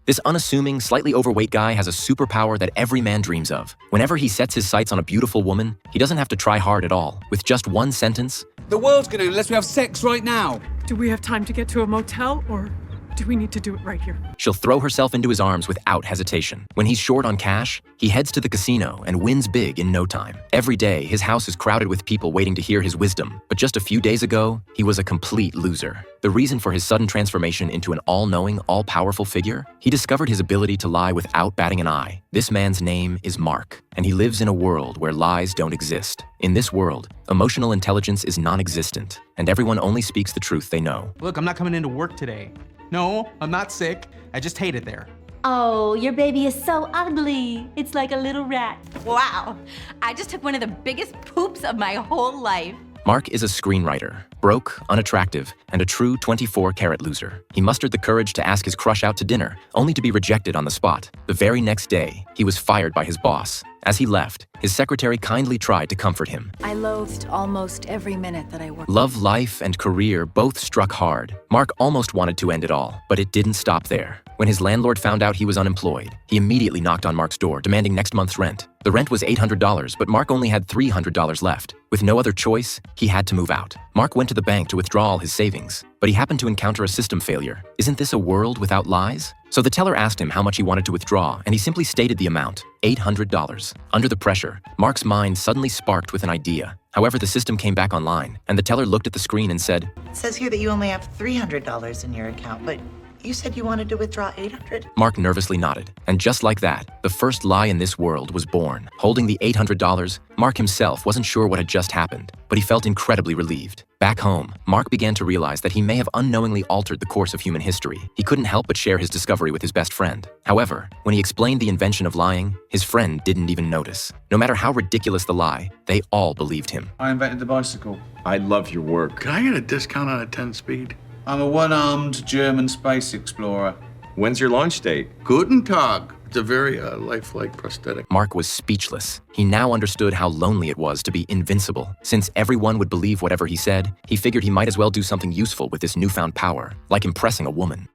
This unassuming, slightly overweight guy has a superpower that every man dreams of. Whenever he sets his sights on a beautiful woman, he doesn't have to try hard at all. With just one sentence, "The world's gonna end unless we have sex right now." Do we have time to get to a motel, or do we need to do it right here? she'll throw herself into his arms without hesitation. When he's short on cash, he heads to the casino and wins big in no time. Every day, his house is crowded with people waiting to hear his wisdom. But just a few days ago, he was a complete loser. The reason for his sudden transformation into an all-knowing, all-powerful figure? He discovered his ability to lie without batting an eye. This man's name is Mark, and he lives in a world where lies don't exist. In this world, emotional intelligence is non-existent, and everyone only speaks the truth they know. Look, I'm not coming into work today. No, I'm not sick. I just hate it there. Oh, your baby is so ugly. It's like a little rat. Wow, I just took one of the biggest poops of my whole life. Mark is a screenwriter, broke, unattractive, and a true 24-carat loser. He mustered the courage to ask his crush out to dinner, only to be rejected on the spot. The very next day, he was fired by his boss. As he left, his secretary kindly tried to comfort him. I loathed almost every minute that I worked. Love, life, and career both struck hard. Mark almost wanted to end it all, but it didn't stop there. When his landlord found out he was unemployed, he immediately knocked on Mark's door, demanding next month's rent. The rent was $800, but Mark only had $300 left. With no other choice, he had to move out. Mark went to the bank to withdraw all his savings, but he happened to encounter a system failure. Isn't this a world without lies? So the teller asked him how much he wanted to withdraw, and he simply stated the amount, $800. Under the pressure, Mark's mind suddenly sparked with an idea. However, the system came back online, and the teller looked at the screen and said, It says here that you only have $300 in your account, but you said you wanted to withdraw $800? Mark nervously nodded, and just like that, the first lie in this world was born. Holding the $800, Mark himself wasn't sure what had just happened, but he felt incredibly relieved. Back home, Mark began to realize that he may have unknowingly altered the course of human history. He couldn't help but share his discovery with his best friend. However, when he explained the invention of lying, his friend didn't even notice. No matter how ridiculous the lie, they all believed him. I invented the bicycle. I love your work. Can I get a discount on a 10-speed? I'm a one-armed German space explorer. When's your launch date? Guten Tag. It's a very lifelike prosthetic. Mark was speechless. He now understood how lonely it was to be invincible. Since everyone would believe whatever he said, he figured he might as well do something useful with this newfound power, like impressing a woman.